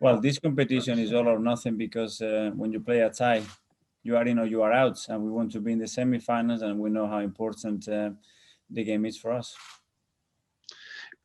Well, this competition is all or nothing because when you play a tie, you are in or you are out, and we want to be in the semi-finals, and we know how important the game is for us.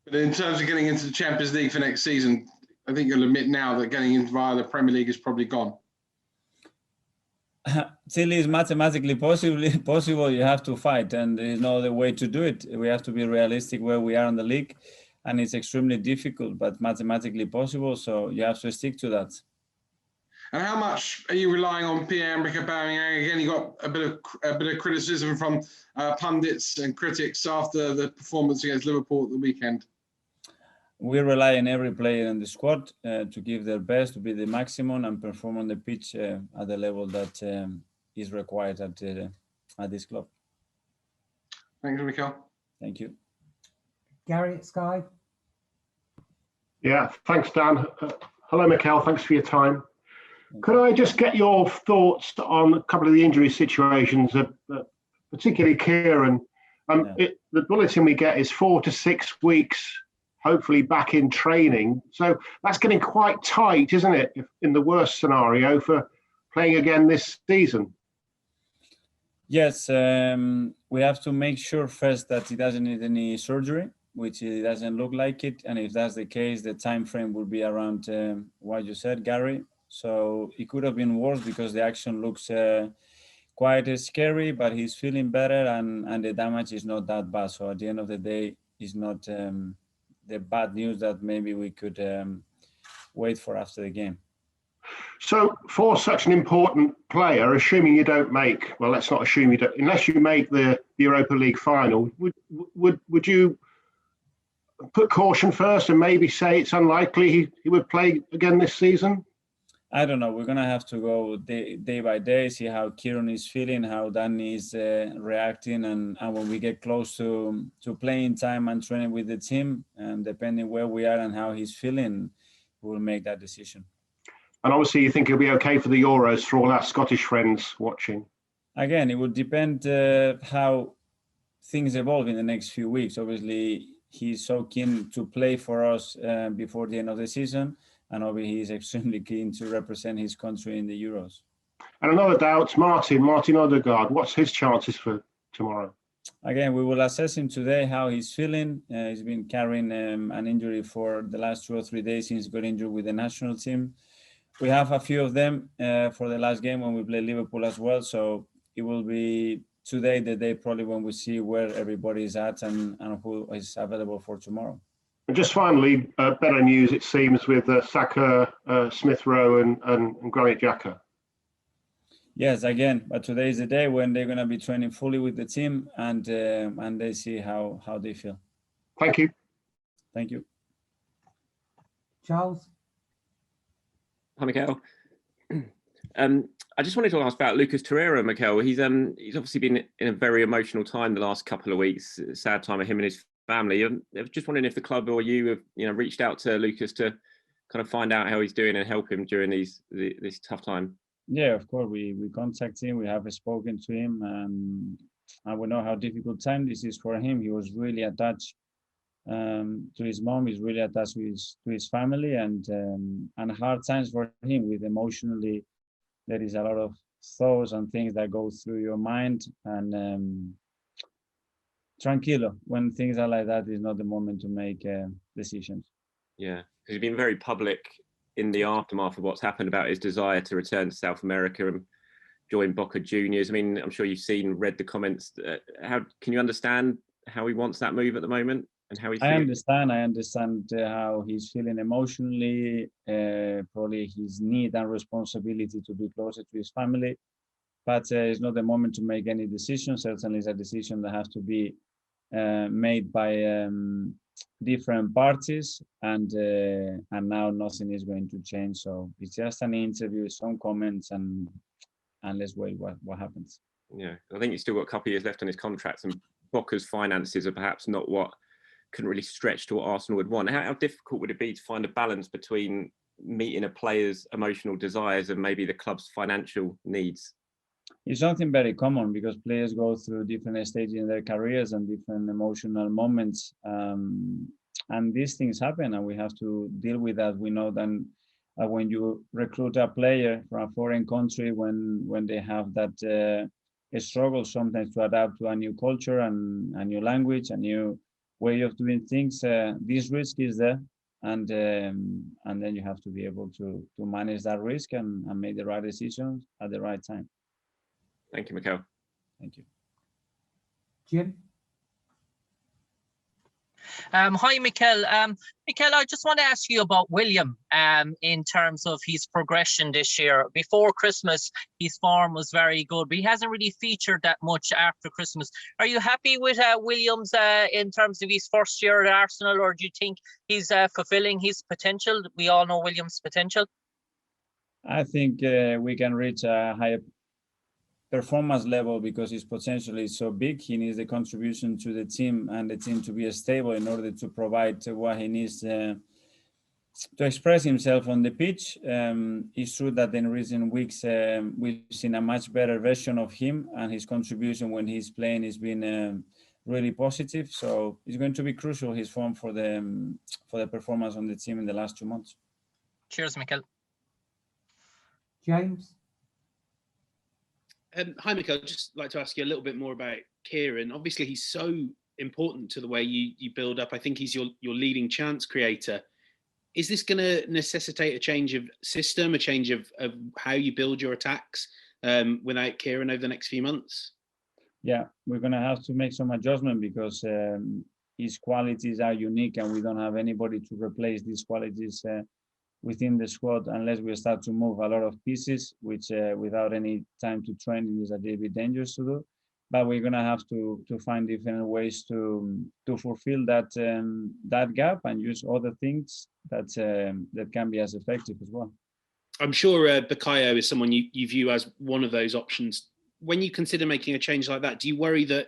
But in terms of getting into the Champions League for next season, I think you'll admit now that getting in via the Premier League is probably gone. Till it's mathematically possible, you have to fight, and there is no other way to do it. We have to be realistic where we are in the league, and it's extremely difficult, but mathematically possible, so you have to stick to that. And how much are you relying on Pierre-Emerick Aubameyang? Again, you got a bit of criticism from pundits and critics after the performance against Liverpool at the weekend. We rely on every player in the squad to give their best, to be the maximum, and perform on the pitch at the level that is required at this club. Thanks, Mikel. Thank you. Gary at Sky. Yeah, thanks, Dan. Hello, Mikel. Thanks for your time. Could I just get your thoughts on a couple of the injury situations, particularly Kieran? The bulletin we get is 4 to 6 weeks, hopefully back in training. So that's getting quite tight, isn't it, in the worst scenario for playing again this season? Yes, we have to make sure first that he doesn't need any surgery, which it doesn't look like it. And if that's the case, the time frame will be around what you said, Gary. So it could have been worse because the action looks quite scary, but he's feeling better and the damage is not that bad. So at the end of the day, it's not the bad news that maybe we could wait for after the game. So for such an important player, assuming you don't make, well, let's not assume you don't, unless you make the Europa League final, would you put caution first and maybe say it's unlikely he would play again this season? I don't know. We're going to have to go day by day, see how Kieran is feeling, how Danny is reacting. And when we get close to playing time and training with the team, and depending where we are and how he's feeling, we'll make that decision. And obviously you think he'll be okay for the Euros for all our Scottish friends watching? Again, it would depend how things evolve in the next few weeks. Obviously, he's so keen to play for us before the end of the season. And obviously, he's extremely keen to represent his country in the Euros. And another doubt, Martin Odegaard, what's his chances for tomorrow? Again, we will assess him today, how he's feeling. He's been carrying an injury for the last 2 or 3 days since he got injured with the national team. We have a few of them for the last game when we play Liverpool as well. So it will be today, the day probably when we see where everybody is at and who is available for tomorrow. And just finally, better news, it seems, with Saka, Smith Rowe and Granit Xhaka. Yes, again, but today is the day when they're going to be training fully with the team and they see how they feel. Thank you. Thank you. Charles? Hi, Mikel. I just wanted to ask about Lucas Torreira, Mikel. He's obviously been in a very emotional time the last couple of weeks, a sad time of him and his family. I was just wondering if the club or you have reached out to Lucas to kind of find out how he's doing and help him during this tough time. Yeah, of course. We contact him. We have spoken to him, and we know how difficult time this is for him. He was really attached to his mom. He's really attached to his family, and hard times for him. With emotionally, there is a lot of thoughts and things that go through your mind, and tranquilo, when things are like that, is not the moment to make decisions. Yeah, because he's been very public in the aftermath of what's happened about his desire to return to South America and join Boca Juniors. I mean, I'm sure you've read the comments. How can you understand how he wants that move at the moment and how he's feeling? I understand how he's feeling emotionally, probably his need and responsibility to be closer to his family. But it's not the moment to make any decision. Certainly, it's a decision that has to be made by different parties, and now nothing is going to change. So it's just an interview, some comments, and let's wait what happens. Yeah, I think he's still got a couple of years left on his contract, and Boca's finances are perhaps not what couldn't really stretch to what Arsenal would want. How difficult would it be to find a balance between meeting a player's emotional desires and maybe the club's financial needs? It's something very common because players go through different stages in their careers and different emotional moments. And these things happen and we have to deal with that. We know that when you recruit a player from a foreign country, when they have that struggle sometimes to adapt to a new culture and a new language, a new way of doing things, this risk is there, and then you have to be able to manage that risk and make the right decisions at the right time. Thank you, Mikel. Thank you. Jim? Hi, Mikel. Mikel, I just want to ask you about William in terms of his progression this year. Before Christmas, his form was very good, but he hasn't really featured that much after Christmas. Are you happy with Williams in terms of his first year at Arsenal, or do you think he's fulfilling his potential? We all know Williams' potential. I think we can reach a higher performance level because his potential is so big. He needs the contribution to the team and the team to be stable in order to provide what he needs to express himself on the pitch. It's true that in recent weeks we've seen a much better version of him, and his contribution when he's playing has been really positive. So it's going to be crucial, his form, for the performance on the team in the last 2 months. Cheers, Mikel. James? Hi, Mikel. I'd just like to ask you a little bit more about Kieran. Obviously, he's so important to the way you build up. I think he's your leading chance creator. Is this going to necessitate a change of system, a change of how you build your attacks without Kieran over the next few months? Yeah, we're going to have to make some adjustment because his qualities are unique, and we don't have anybody to replace these qualities within the squad unless we start to move a lot of pieces, which without any time to train is a little bit dangerous to do. But we're gonna have to find different ways to fulfill that gap and use other things that can be as effective as well. I'm sure Bukayo is someone you view as one of those options. When you consider making a change like that, do you worry that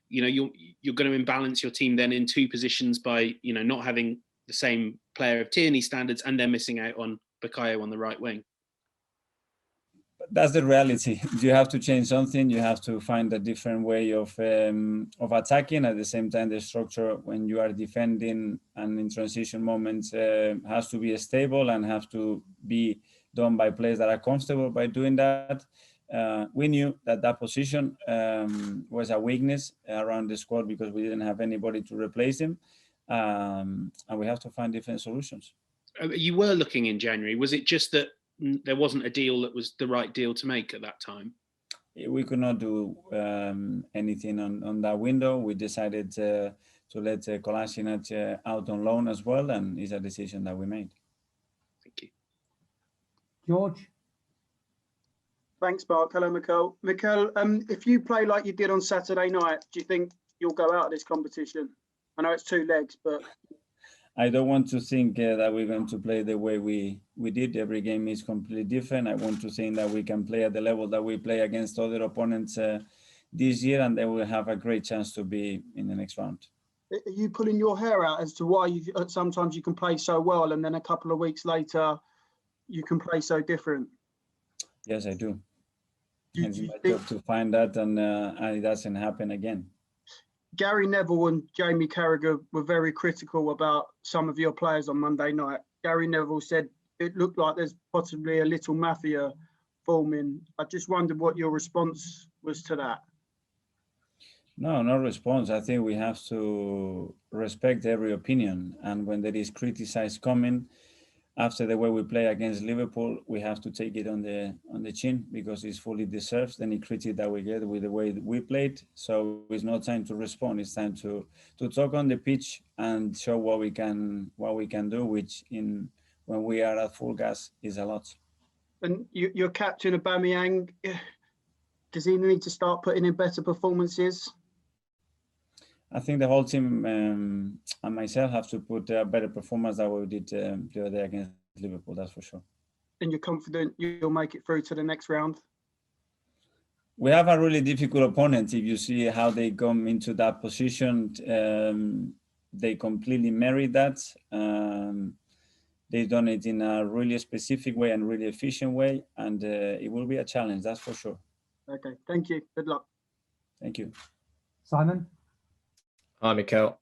you're going to imbalance your team then in two positions by not having the same player of Tierney standards and then missing out on Bukayo on the right wing? That's the reality. You have to change something. You have to find a different way of attacking. At the same time, the structure when you are defending and in transition moments has to be stable and have to be done by players that are comfortable by doing that. We knew that position was a weakness around the squad because we didn't have anybody to replace him. And we have to find different solutions. You were looking in January. Was it just that there wasn't a deal that was the right deal to make at that time? We could not do anything on that window. We decided to let Kolasinac out on loan as well, and it's a decision that we made. Thank you. George? Thanks, Mark. Hello, Mikel. Mikel, if you play like you did on Saturday night, do you think you'll go out of this competition? I know it's 2 legs, but I don't want to think that we're going to play the way we did. Every game is completely different. I want to think that we can play at the level that we play against other opponents this year, and then we'll have a great chance to be in the next round. are you pulling your hair out as to why sometimes you can play so well and then a couple of weeks later you can play so different? Yes, I do. It's my job to find that, and it doesn't happen again. Gary Neville and Jamie Carragher were very critical about some of your players on Monday night. Gary Neville said it looked like there's possibly a little mafia forming. I just wondered what your response was to that. No response. I think we have to respect every opinion, and when there is criticized coming after the way we play against Liverpool, we have to take it on the chin because it's fully deserved any critique that we get with the way that we played. So it's not time to respond. It's time to talk on the pitch and show what we can do, which when we are at full gas is a lot. And your captain Aubameyang, does he need to start putting in better performances? I think the whole team and myself have to put a better performance than we did the other day against Liverpool, that's for sure. And you're confident you'll make it through to the next round? We have a really difficult opponent. If you see how they come into that position, they completely merit that. They've done it in a really specific way and really efficient way, and it will be a challenge, that's for sure. Okay, thank you. Good luck. Thank you. Simon? Hi, Mikel.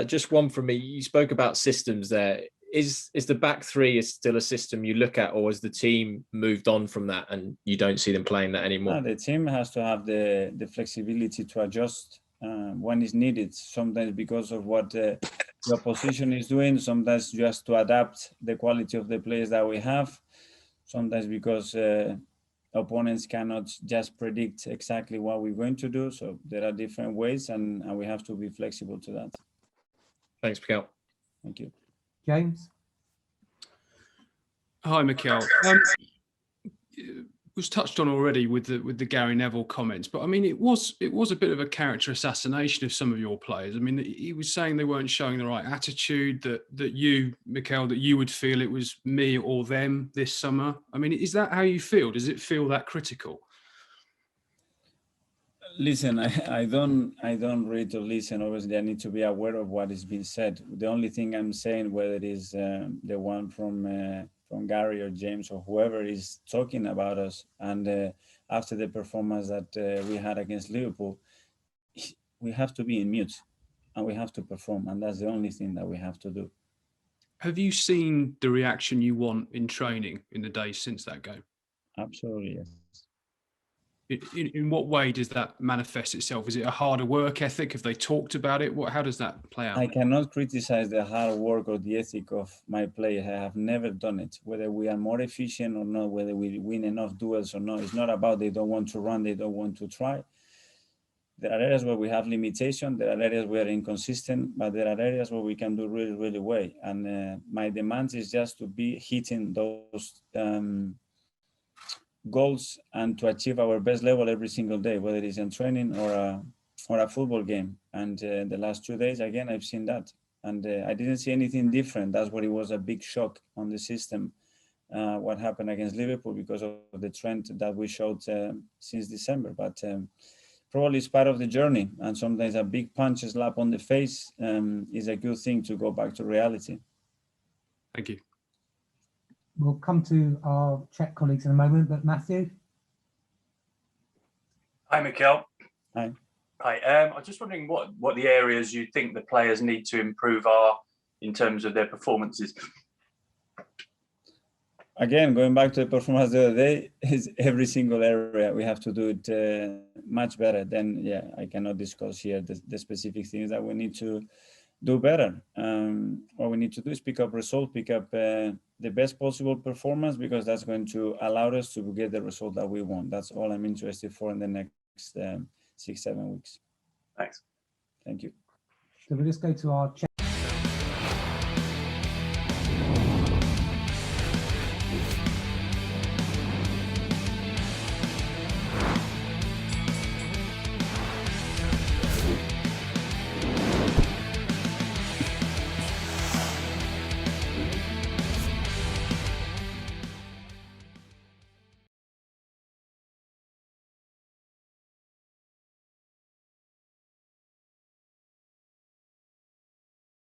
Just one from me. You spoke about systems there. is the back three is still a system you look at, or has the team moved on from that and you don't see them playing that anymore? The team has to have the flexibility to adjust when it's needed. Sometimes because of what the opposition is doing, sometimes just to adapt the quality of the players that we have, sometimes because opponents cannot just predict exactly what we're going to do. So there are different ways, and we have to be flexible to that. Thanks, Mikel. Thank you. James? Hi, Mikel. Was touched on already with the Gary Neville comments, but I mean it was a bit of a character assassination of some of your players. I mean, he was saying they weren't showing the right attitude, that you, Mikel, that you would feel it was me or them this summer. I mean, is that how you feel? Does it feel that critical? Listen, I don't read or listen. Obviously, I need to be aware of what is being said. The only thing I'm saying, whether it is the one from Gary or James or whoever is talking about us, and after the performance that we had against Liverpool, we have to be in mute and we have to perform, and that's the only thing that we have to do. Have you seen the reaction you want in training in the days since that game? Absolutely, yes. In what way does that manifest itself? Is it a harder work ethic? Have they talked about it? How does that play out? I cannot criticize the hard work or the ethic of my players. I have never done it. Whether we are more efficient or not, whether we win enough duels or not, it's not about they don't want to run, they don't want to try. There are areas where we have limitation. There are areas where we are inconsistent, but there are areas where we can do really, really well. And my demand is just to be hitting those goals and to achieve our best level every single day, whether it's in training or a football game. And the last 2 days, again, I've seen that. And I didn't see anything different. That's what it was, a big shock on the system, what happened against Liverpool, because of the trend that we showed since December. But probably it's part of the journey. And sometimes a big punch slap on the face is a good thing to go back to reality. Thank you. We'll come to our Czech colleagues in a moment, but Matthew? Hi, Mikel. Hi. Hi. I'm just wondering what the areas you think the players need to improve are in terms of their performances. Again, going back to the performance the other day, is every single area we have to do it much better. Then, yeah, I cannot discuss here the specific things that we need to do better. What we need to do is pick up results, pick up the best possible performance, because that's going to allow us to get the result that we want. That's all I'm interested for in the next 6-7 weeks. Thanks. Thank you. So we'll just go to our